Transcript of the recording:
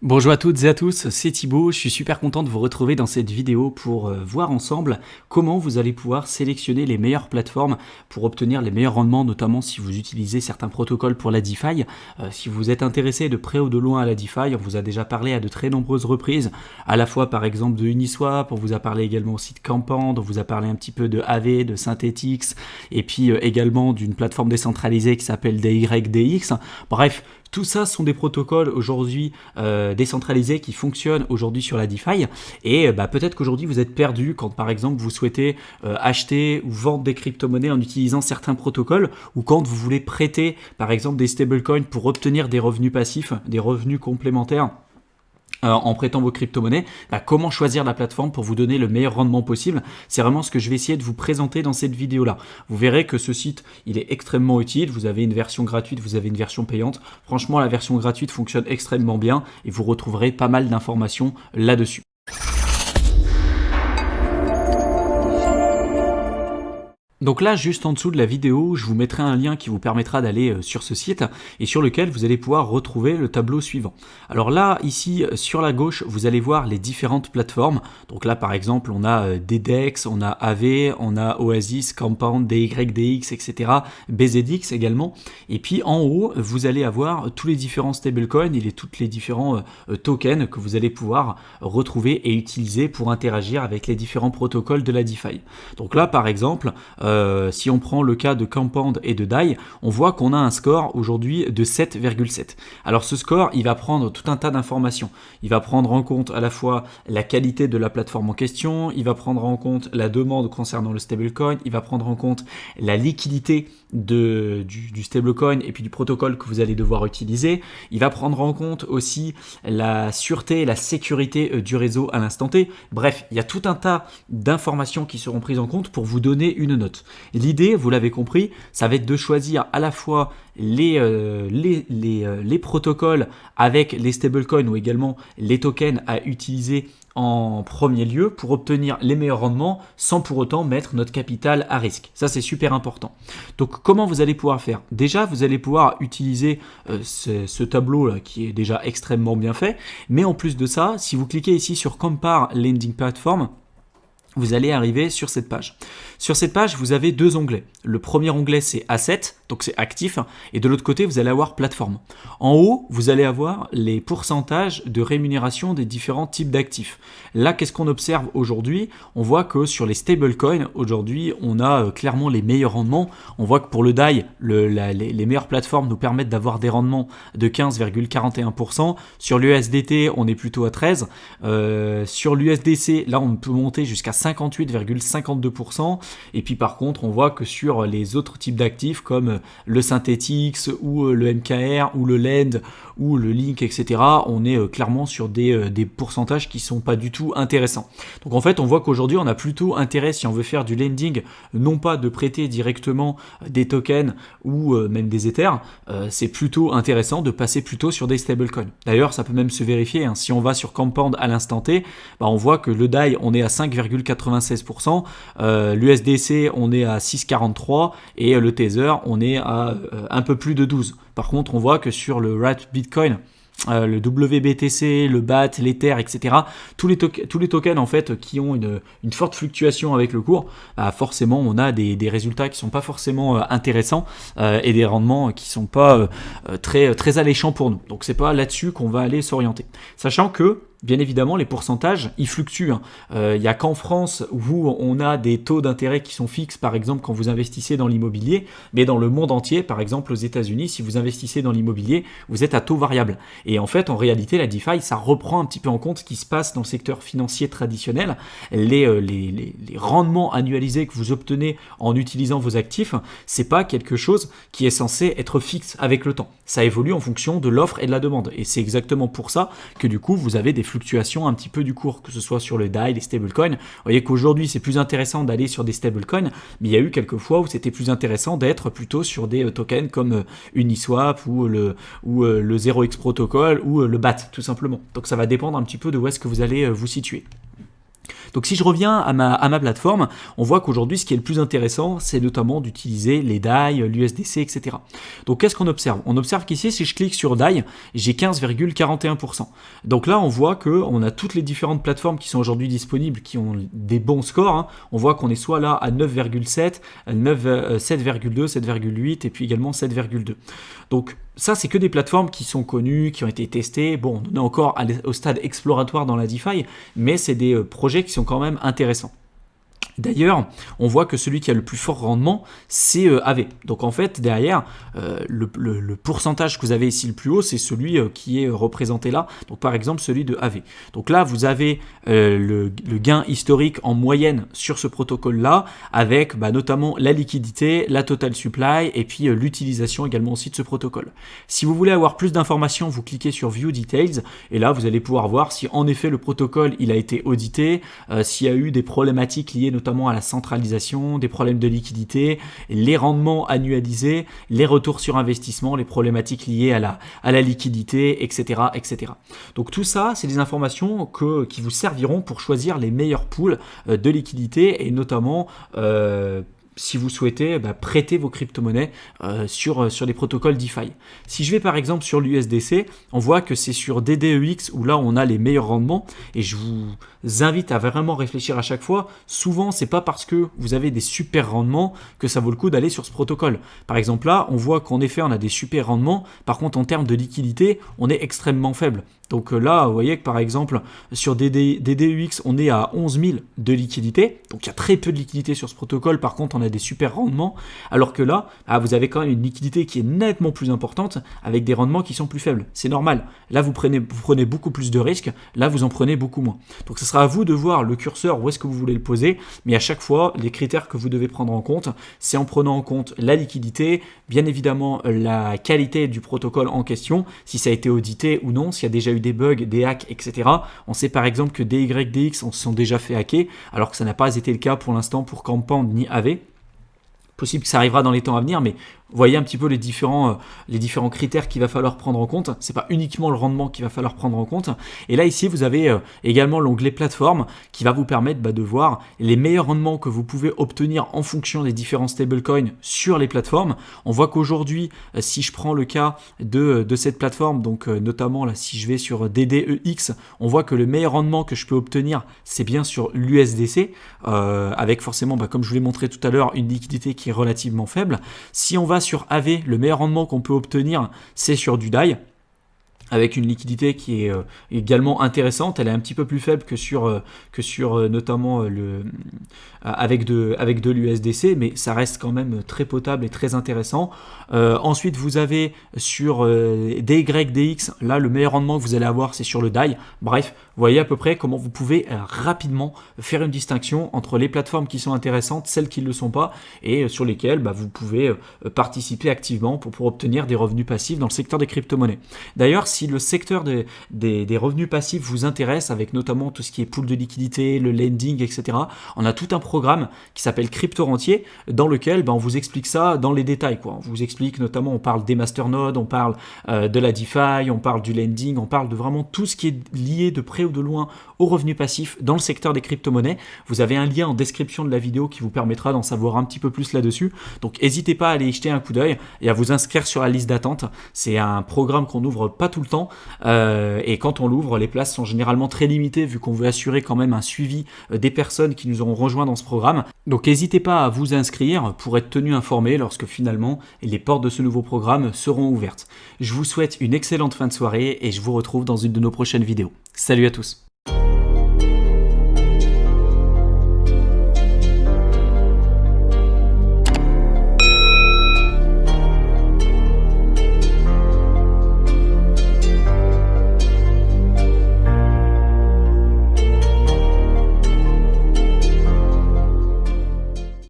Bonjour à toutes et à tous, c'est Thibaut, je suis super content de vous retrouver dans cette vidéo pour voir ensemble comment vous allez pouvoir sélectionner les meilleures plateformes pour obtenir les meilleurs rendements, notamment si vous utilisez certains protocoles pour la DeFi. Si vous êtes intéressé de près ou de loin à la DeFi, on vous a déjà parlé à de très nombreuses reprises, à la fois par exemple de Uniswap, on vous a parlé également aussi de Compound, on vous a parlé un petit peu de Aave, de Synthetix, et puis également d'une plateforme décentralisée qui s'appelle DYDX. Bref, tout ça sont des protocoles aujourd'hui décentralisés qui fonctionnent aujourd'hui sur la DeFi et peut-être qu'aujourd'hui vous êtes perdu quand par exemple vous souhaitez acheter ou vendre des crypto-monnaies en utilisant certains protocoles ou quand vous voulez prêter par exemple des stablecoins pour obtenir des revenus passifs, des revenus complémentaires. En prêtant vos crypto-monnaies, comment choisir la plateforme pour vous donner le meilleur rendement possible. C'est vraiment ce que je vais essayer de vous présenter dans cette vidéo-là. Vous verrez que ce site, il est extrêmement utile. Vous avez une version gratuite, vous avez une version payante. Franchement, la version gratuite fonctionne extrêmement bien et vous retrouverez pas mal d'informations là-dessus. Donc là, juste en dessous de la vidéo, je vous mettrai un lien qui vous permettra d'aller sur ce site et sur lequel vous allez pouvoir retrouver le tableau suivant. Alors là, ici, sur la gauche, vous allez voir les différentes plateformes. Donc là, par exemple, on a DDEX, on a Aave, on a Oasis, Compound, DYDX, etc., BZX également. Et puis en haut, vous allez avoir tous les différents stablecoins et tous les différents tokens que vous allez pouvoir retrouver et utiliser pour interagir avec les différents protocoles de la DeFi. Donc là, par exemple, si on prend le cas de Compound et de DAI, on voit qu'on a un score aujourd'hui de 7,7. Alors ce score, il va prendre tout un tas d'informations. Il va prendre en compte à la fois la qualité de la plateforme en question, il va prendre en compte la demande concernant le stablecoin, il va prendre en compte la liquidité du stablecoin et puis du protocole que vous allez devoir utiliser. Il va prendre en compte aussi la sûreté et la sécurité du réseau à l'instant T. Bref, il y a tout un tas d'informations qui seront prises en compte pour vous donner une note. L'idée, vous l'avez compris, ça va être de choisir à la fois les protocoles avec les stablecoins ou également les tokens à utiliser en premier lieu pour obtenir les meilleurs rendements sans pour autant mettre notre capital à risque. Ça, c'est super important. Donc, comment vous allez pouvoir faire? Déjà, vous allez pouvoir utiliser ce tableau-là qui est déjà extrêmement bien fait. Mais en plus de ça, si vous cliquez ici sur Compare Lending Platform, vous allez arriver sur cette page. Sur cette page, vous avez deux onglets. Le premier onglet, c'est Asset, donc c'est actif, et de l'autre côté, vous allez avoir Plateforme. En haut, vous allez avoir les pourcentages de rémunération des différents types d'actifs. Là, qu'est-ce qu'on observe aujourd'hui? On voit que sur les stablecoins, aujourd'hui, on a clairement les meilleurs rendements. On voit que pour le DAI, les meilleures plateformes nous permettent d'avoir des rendements de 15,41%. Sur l'USDT, on est plutôt à 13%. Sur l'USDC, là, on peut monter jusqu'à 58,52%. Et puis par contre, on voit que sur les autres types d'actifs comme le Synthetix ou le MKR ou le Lend ou le Link, etc., on est clairement sur des pourcentages qui sont pas du tout intéressants. Donc en fait, on voit qu'aujourd'hui, on a plutôt intérêt, si on veut faire du lending, non pas de prêter directement des tokens ou même des Ethers, c'est plutôt intéressant de passer plutôt sur des stablecoins. D'ailleurs, ça peut même se vérifier, hein. Si on va sur Compound à l'instant T, on voit que le DAI, on est à 5,96%, l'USDC, on est à 6,43% et le Tether, on est à un peu plus de 12%. Par contre, on voit que sur le RAT Bitcoin, le WBTC, le BAT, l'Ether, etc., tous les tokens en fait qui ont une forte fluctuation avec le cours, forcément on a des résultats qui sont pas forcément intéressants et des rendements qui sont pas très alléchants pour nous. Donc c'est pas là-dessus qu'on va aller s'orienter. Sachant que bien évidemment, les pourcentages, ils fluctuent. Il n'y a qu'en France où on a des taux d'intérêt qui sont fixes, par exemple, quand vous investissez dans l'immobilier, mais dans le monde entier, par exemple aux États-Unis, si vous investissez dans l'immobilier, vous êtes à taux variable. Et en fait, en réalité, la DeFi, ça reprend un petit peu en compte ce qui se passe dans le secteur financier traditionnel. Les rendements annualisés que vous obtenez en utilisant vos actifs, c'est pas quelque chose qui est censé être fixe avec le temps. Ça évolue en fonction de l'offre et de la demande. Et c'est exactement pour ça que du coup, vous avez des fluctuations un petit peu du cours, que ce soit sur le DAI, les stablecoins. Vous voyez qu'aujourd'hui, c'est plus intéressant d'aller sur des stablecoins, mais il y a eu quelques fois où c'était plus intéressant d'être plutôt sur des tokens comme Uniswap ou le 0x Protocol ou le BAT, tout simplement. Donc ça va dépendre un petit peu de où est-ce que vous allez vous situer. Donc si je reviens à ma plateforme, on voit qu'aujourd'hui ce qui est le plus intéressant, c'est notamment d'utiliser les DAI, l'USDC, etc. Donc qu'est-ce qu'on observe? On observe qu'ici, si je clique sur DAI, j'ai 15,41%. Donc là, on voit qu'on a toutes les différentes plateformes qui sont aujourd'hui disponibles, qui ont des bons scores, hein. On voit qu'on est soit là à 9,7, 7,2, 7,8 et puis également 7,2. Donc ça, c'est que des plateformes qui sont connues, qui ont été testées. Bon, on est encore au stade exploratoire dans la DeFi, mais c'est des projets qui sont quand même intéressants. D'ailleurs, on voit que celui qui a le plus fort rendement, c'est AV. Donc en fait, derrière, le pourcentage que vous avez ici le plus haut, c'est celui qui est représenté là. Donc par exemple, celui de AV. Donc là, vous avez le gain historique en moyenne sur ce protocole-là, avec notamment la liquidité, la total supply, et puis l'utilisation également aussi de ce protocole. Si vous voulez avoir plus d'informations, vous cliquez sur View Details, et là, vous allez pouvoir voir si en effet le protocole il a été audité, s'il y a eu des problématiques liées notamment à la centralisation, des problèmes de liquidité, les rendements annualisés, les retours sur investissement, les problématiques liées à la liquidité, etc., etc. Donc tout ça, c'est des informations qui vous serviront pour choisir les meilleurs pools de liquidité et notamment si vous souhaitez prêter vos crypto-monnaies sur des protocoles DeFi. Si je vais par exemple sur l'USDC, on voit que c'est sur DDEX où là on a les meilleurs rendements et je vous invite à vraiment réfléchir à chaque fois. Souvent, c'est pas parce que vous avez des super rendements que ça vaut le coup d'aller sur ce protocole. Par exemple là, on voit qu'en effet on a des super rendements, par contre en termes de liquidité, on est extrêmement faible. Donc là, vous voyez que par exemple, sur DDEX, on est à 11 000 de liquidité. Donc il y a très peu de liquidité sur ce protocole. Par contre, on a des super rendements. Alors que là, vous avez quand même une liquidité qui est nettement plus importante avec des rendements qui sont plus faibles. C'est normal. Là, vous prenez beaucoup plus de risques. Là, vous en prenez beaucoup moins. Donc ce sera à vous de voir le curseur où est-ce que vous voulez le poser. Mais à chaque fois, les critères que vous devez prendre en compte, c'est en prenant en compte la liquidité, bien évidemment la qualité du protocole en question, si ça a été audité ou non, s'il y a déjà eu des bugs, des hacks, etc. On sait par exemple que DYDX se sont déjà fait hacker, alors que ça n'a pas été le cas pour l'instant pour Compound ni AV. Possible que ça arrivera dans les temps à venir, mais voyez un petit peu les différents critères qu'il va falloir prendre en compte. C'est pas uniquement le rendement qu'il va falloir prendre en compte. Et là ici vous avez également l'onglet plateforme qui va vous permettre de voir les meilleurs rendements que vous pouvez obtenir en fonction des différents stablecoins sur les plateformes. On voit qu'aujourd'hui, si je prends le cas de cette plateforme, donc notamment là si je vais sur DDEX, on voit que le meilleur rendement que je peux obtenir, c'est bien sur l'USDC, avec forcément, comme je vous l'ai montré tout à l'heure, une liquidité qui est relativement faible. Si on va sur AV, le meilleur rendement qu'on peut obtenir, c'est sur du DAI, avec une liquidité qui est également intéressante. Elle est un petit peu plus faible que sur notamment avec de l'USDC, mais ça reste quand même très potable et très intéressant. Ensuite, vous avez sur DYDX, là le meilleur rendement que vous allez avoir, c'est sur le DAI. Bref, vous voyez à peu près comment vous pouvez rapidement faire une distinction entre les plateformes qui sont intéressantes, celles qui ne le sont pas, et sur lesquelles vous pouvez participer activement pour obtenir des revenus passifs dans le secteur des crypto-monnaies. D'ailleurs, si le secteur des revenus passifs vous intéresse, avec notamment tout ce qui est pool de liquidité, le lending, etc., on a tout un programme qui s'appelle Crypto Rentier, dans lequel on vous explique ça dans les détails, On vous explique notamment, on parle des masternodes, on parle de la DeFi, on parle du lending, on parle de vraiment tout ce qui est lié de près ou de loin aux revenus passifs dans le secteur des crypto-monnaies. Vous avez un lien en description de la vidéo qui vous permettra d'en savoir un petit peu plus là-dessus. Donc n'hésitez pas à aller y jeter un coup d'œil et à vous inscrire sur la liste d'attente. C'est un programme qu'on n'ouvre pas tout le temps, et quand on l'ouvre, les places sont généralement très limitées vu qu'on veut assurer quand même un suivi des personnes qui nous auront rejoints dans ce programme. Donc n'hésitez pas à vous inscrire pour être tenu informé lorsque finalement les portes de ce nouveau programme seront ouvertes. Je vous souhaite une excellente fin de soirée et je vous retrouve dans une de nos prochaines vidéos. Salut à tous!